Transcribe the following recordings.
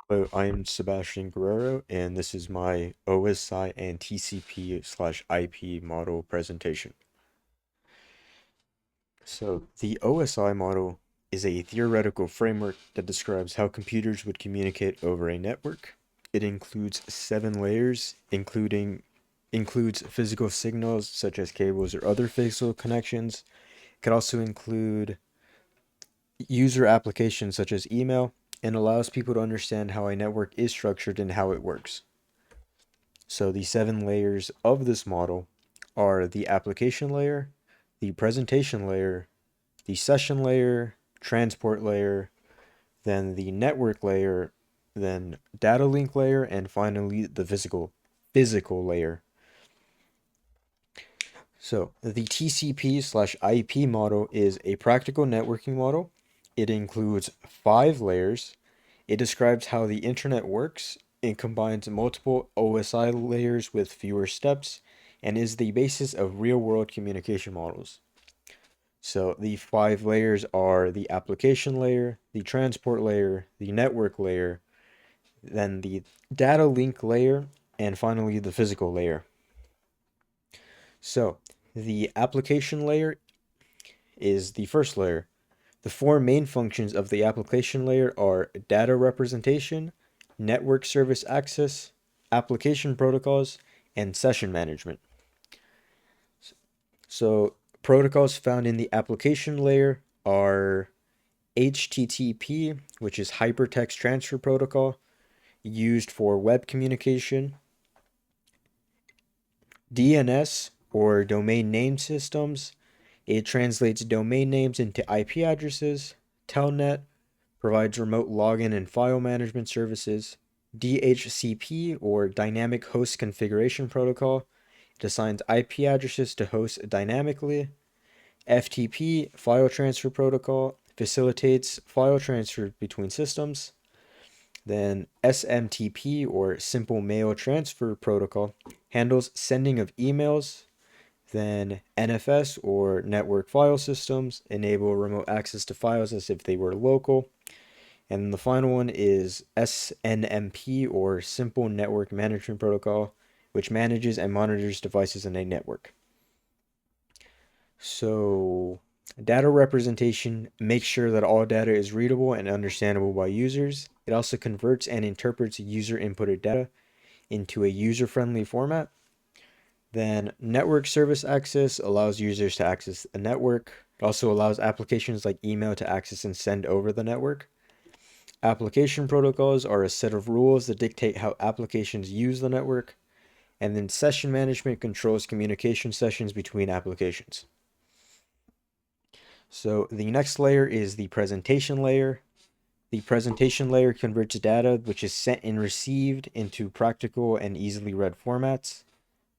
Hello, I'm Sebastian Guerrero, and this is my OSI and TCP/IP model presentation. So, the OSI model is a theoretical framework that describes how computers would communicate over a network. It includes 7 layers, includes physical signals such as cables or other physical connections. It could also include user applications such as email, and allows people to understand how a network is structured and how it works. So the 7 layers of this model are the application layer, the presentation layer, the session layer, transport layer, then the network layer, then data link layer, and finally the physical layer. So the TCP/IP model is a practical networking model. It includes 5 layers. It describes how the internet works. It combines multiple OSI layers with fewer steps and is the basis of real-world communication models. So the 5 layers are the application layer, the transport layer, the network layer, then the data link layer, and finally the physical layer. So the application layer is the first layer. The 4 main functions of the application layer are data representation, network service access, application protocols, and session management. So, protocols found in the application layer are HTTP, which is Hypertext Transfer Protocol, used for web communication, DNS, or Domain Name Systems. It translates domain names into IP addresses. Telnet provides remote login and file management services. DHCP, or Dynamic Host Configuration Protocol, it assigns IP addresses to hosts dynamically. FTP, File Transfer Protocol, facilitates file transfer between systems. Then SMTP, or Simple Mail Transfer Protocol, handles sending of emails. Then NFS, or Network File Systems, enable remote access to files as if they were local. And the final one is SNMP, or Simple Network Management Protocol, which manages and monitors devices in a network. So, data representation makes sure that all data is readable and understandable by users. It also converts and interprets user inputted data into a user friendly format. Then, network service access allows users to access a network. It also allows applications like email to access and send over the network. Application protocols are a set of rules that dictate how applications use the network. And then session management controls communication sessions between applications. So the next layer is the presentation layer. The presentation layer converts data which is sent and received into practical and easily read formats.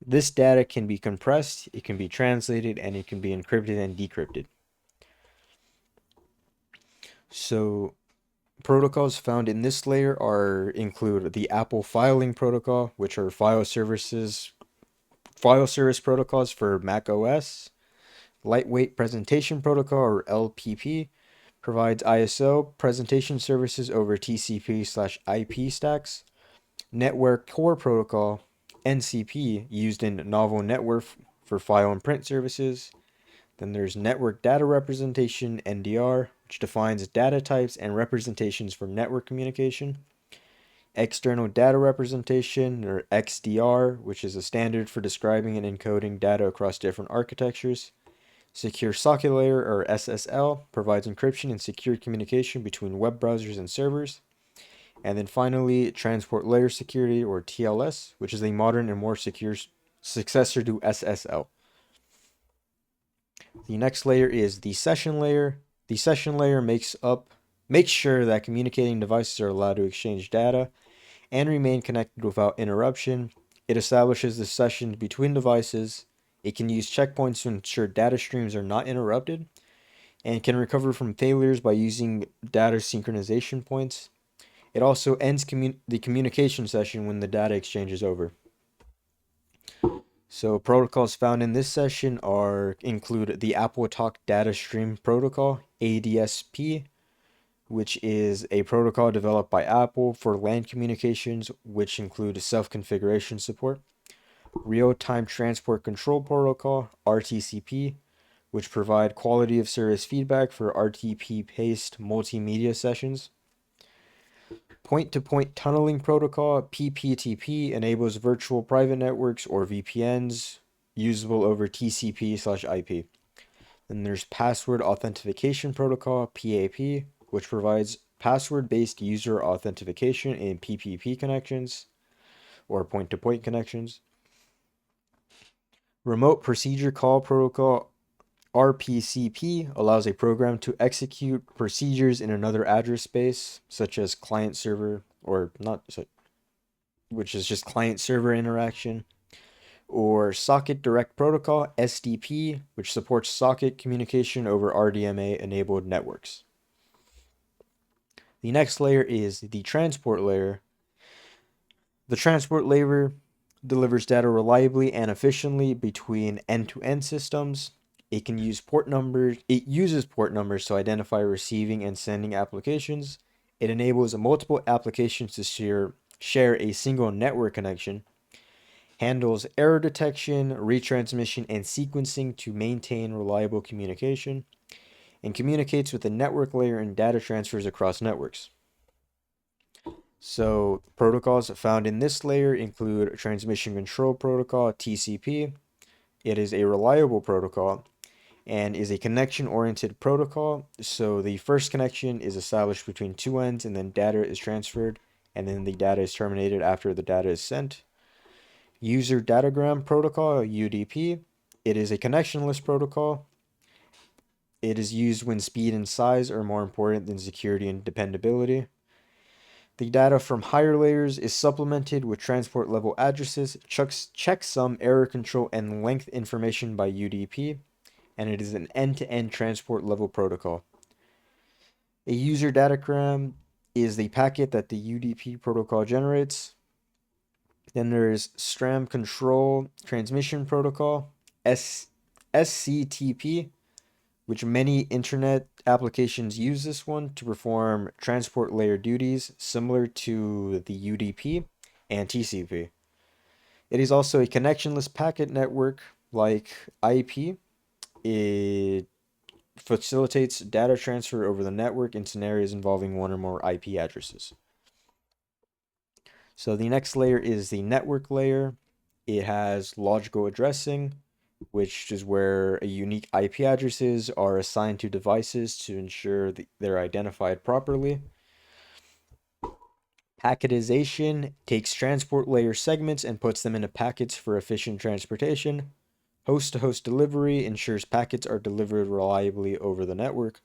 This data can be compressed, it can be translated, and it can be encrypted and decrypted. So protocols found in this layer are include the Apple filing protocol, which are file service protocols for Mac OS. Lightweight Presentation Protocol, or LPP, provides ISO presentation services over TCP/IP stacks. Network Core Protocol, NCP, used in novel network for file and print services. Then there's Network Data Representation, NDR, which defines data types and representations for network communication. External Data Representation, or XDR, which is a standard for describing and encoding data across different architectures. Secure Socket Layer, or SSL, provides encryption and secured communication between web browsers and servers. And then finally, Transport Layer Security, or TLS, which is a modern and more secure successor to SSL. The next layer is the session layer. The session layer makes sure that communicating devices are allowed to exchange data and remain connected without interruption. It establishes the sessions between devices. It can use checkpoints to ensure data streams are not interrupted, and can recover from failures by using data synchronization points. It also ends the communication session when the data exchange is over. So protocols found in this session include the Apple Talk Data Stream Protocol, ADSP, which is a protocol developed by Apple for LAN communications, which include self-configuration support. Real-time Transport Control Protocol, RTCP, which provide quality of service feedback for RTP-based multimedia sessions. Point-to-point tunneling protocol, PPTP, enables virtual private networks or VPNs usable over TCP/IP. Then there's password authentication protocol, PAP, which provides password-based user authentication in PPP connections or point-to-point connections. Remote procedure call protocol, RPCP, allows a program to execute procedures in another address space, such as client server, or not, which is just client server interaction, or Socket Direct Protocol, SDP, which supports socket communication over RDMA enabled networks. The next layer is the transport layer. The transport layer delivers data reliably and efficiently between end-to-end systems. It can use port numbers. It uses port numbers to identify receiving and sending applications. It enables multiple applications to share a single network connection. Handles error detection, retransmission, and sequencing to maintain reliable communication. And communicates with the network layer and data transfers across networks. So protocols found in this layer include Transmission Control Protocol, TCP. It is a reliable protocol and is a connection-oriented protocol. So the first connection is established between two ends, and then data is transferred, and then the data is terminated after the data is sent. User Datagram Protocol, UDP. It is a connectionless protocol. It is used when speed and size are more important than security and dependability. The data from higher layers is supplemented with transport level addresses, checksum, error control, and length information by UDP, and it is an end-to-end transport level protocol. A user datagram is the packet that the UDP protocol generates. Then there's STRAM Control Transmission Protocol, SCTP, which many internet applications use this one to perform transport layer duties similar to the UDP and TCP. It is also a connectionless packet network like IP. It facilitates data transfer over the network in scenarios involving one or more IP addresses. So the next layer is the network layer. It has logical addressing, which is where a unique IP addresses are assigned to devices to ensure that they're identified properly. Packetization takes transport layer segments and puts them into packets for efficient transportation. Host-to-host delivery ensures packets are delivered reliably over the network.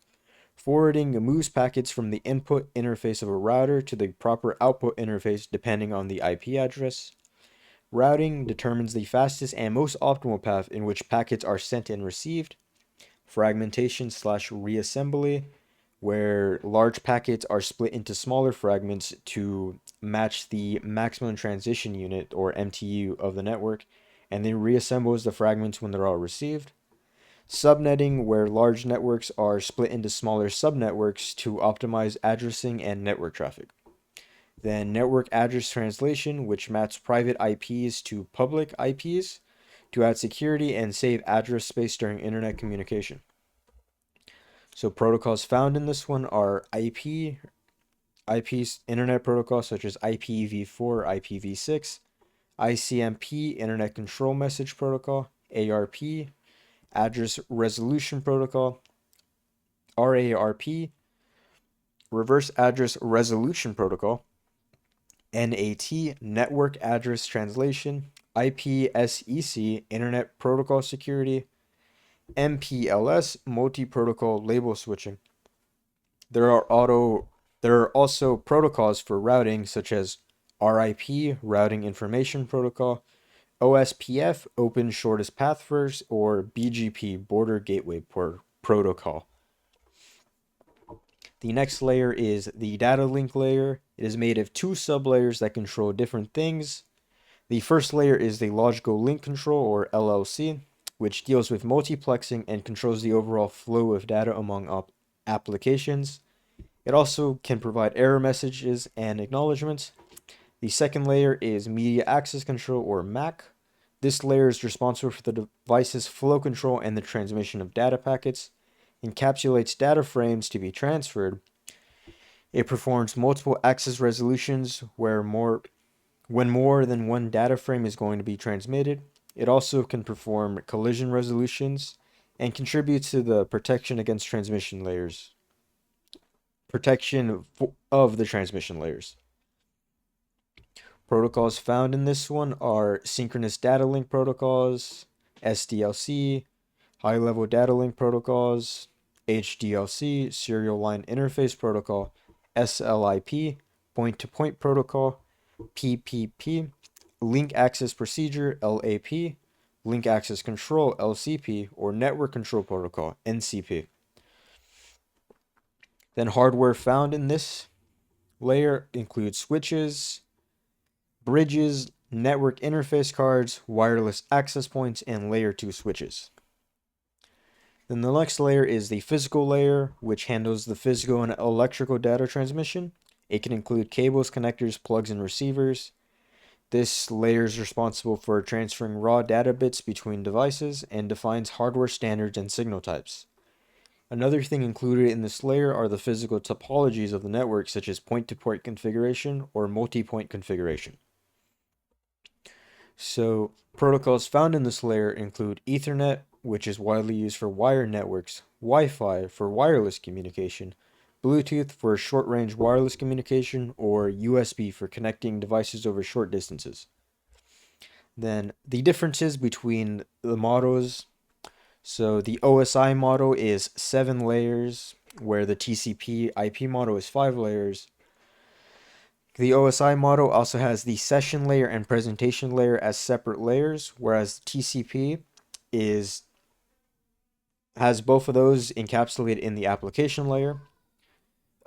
Forwarding moves packets from the input interface of a router to the proper output interface depending on the IP address. Routing determines the fastest and most optimal path in which packets are sent and received. Fragmentation/reassembly, where large packets are split into smaller fragments to match the maximum transition unit or MTU of the network, and then reassembles the fragments when they're all received. Subnetting, where large networks are split into smaller subnetworks to optimize addressing and network traffic. Then network address translation, which maps private IPs to public IPs to add security and save address space during internet communication. So protocols found in this one are IPs, internet protocols such as IPv4, IPv6, ICMP, Internet Control Message Protocol, ARP, Address Resolution Protocol, RARP, Reverse Address Resolution Protocol, NAT, Network Address Translation, IPSEC, Internet Protocol Security, MPLS, Multi-Protocol Label Switching. There are also protocols for routing such as RIP, Routing Information Protocol, OSPF, Open Shortest Path First, or BGP, Border Gateway Protocol. The next layer is the data link layer. It is made of two sublayers that control different things. The first layer is the logical link control, or LLC, which deals with multiplexing and controls the overall flow of data among applications. It also can provide error messages and acknowledgments. The second layer is Media Access Control, or MAC. This layer is responsible for the device's flow control and the transmission of data packets, encapsulates data frames to be transferred. It performs multiple access resolutions when more than one data frame is going to be transmitted. It also can perform collision resolutions and contributes to the protection against transmission layers. Protection of the transmission layers. Protocols found in this one are synchronous data link protocols, SDLC, high level data link protocols, HDLC, serial line interface protocol, SLIP, point to point protocol, PPP, link access procedure, LAP, link access control, LCP, or network control protocol, NCP. Then hardware found in this layer includes switches, bridges, network interface cards, wireless access points, and layer 2 switches. Then the next layer is the physical layer, which handles the physical and electrical data transmission. It can include cables, connectors, plugs, and receivers. This layer is responsible for transferring raw data bits between devices and defines hardware standards and signal types. Another thing included in this layer are the physical topologies of the network, such as point-to-point configuration or multi-point configuration. So, protocols found in this layer include Ethernet, which is widely used for wired networks, Wi-Fi for wireless communication, Bluetooth for short-range wireless communication, or USB for connecting devices over short distances. Then the differences between the models. So the OSI model is 7 layers, where the TCP IP model is 5 layers. The OSI model also has the session layer and presentation layer as separate layers, whereas TCP has both of those encapsulated in the application layer.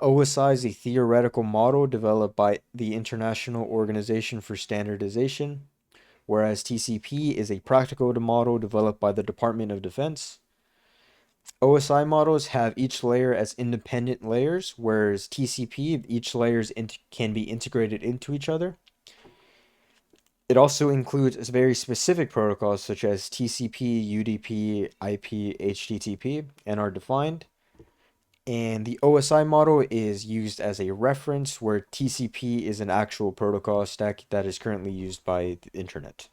OSI is a theoretical model developed by the International Organization for Standardization, whereas TCP is a practical model developed by the Department of Defense. OSI models have each layer as independent layers, whereas TCP, each layers can be integrated into each other. It also includes very specific protocols such as TCP, UDP, IP, HTTP, and are defined. And the OSI model is used as a reference, where TCP is an actual protocol stack that is currently used by the internet.